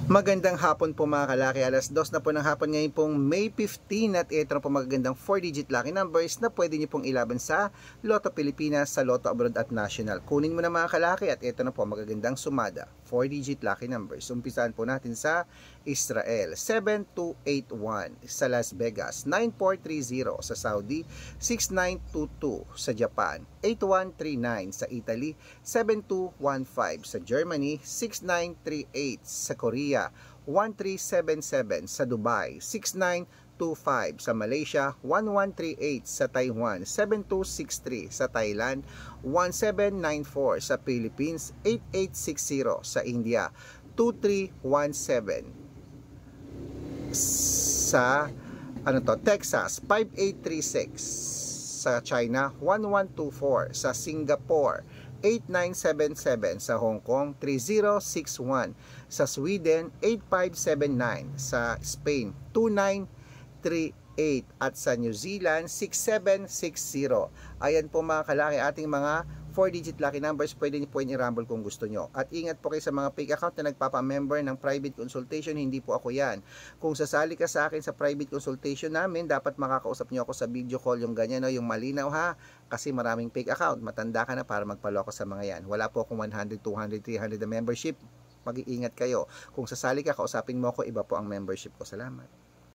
Magandang hapon po mga kalaki, alas 2 na po ng hapon ngayon pong May 15 at ito na po magagandang 4-digit lucky numbers na pwede nyo pong ilaban sa Lotto Pilipinas, sa Lotto Abroad at National. Kunin mo na mga kalaki at ito na po magagandang sumada, 4-digit lucky numbers. Umpisahan po natin sa Israel, 7281, sa Las Vegas, 9430, sa Saudi, 6922, sa Japan, 8139, sa Italy, 7215, sa Germany, 6938, sa Korea, 1377, sa Dubai, 6925, sa Malaysia, 1138, sa Taiwan, 7263, sa Thailand, 1794, sa Philippines, 8860, sa India, 2317, sa Texas, 5836, sa China, 1124, sa Singapore, 8977, sa Hong Kong, 3061, sa Sweden, 8579, sa Spain, 2938, at sa New Zealand, 6760. Ayan po mga kalaki ating mga 4-digit lucky numbers. Pwede niyo po i-rumble kung gusto nyo. At ingat po kayo sa mga fake account na nagpapa-member ng private consultation. Hindi po ako yan. Kung sasali ka sa akin sa private consultation namin, dapat makakausap nyo ako sa video call, yung ganyan, no? Yung malinaw ha. Kasi maraming fake account. Matanda ka na para magpaloko sa mga yan. Wala po akong 100, 200, 300 na membership. Mag-iingat kayo. Kung sasali ka, kausapin mo ako, iba po ang membership ko. Salamat.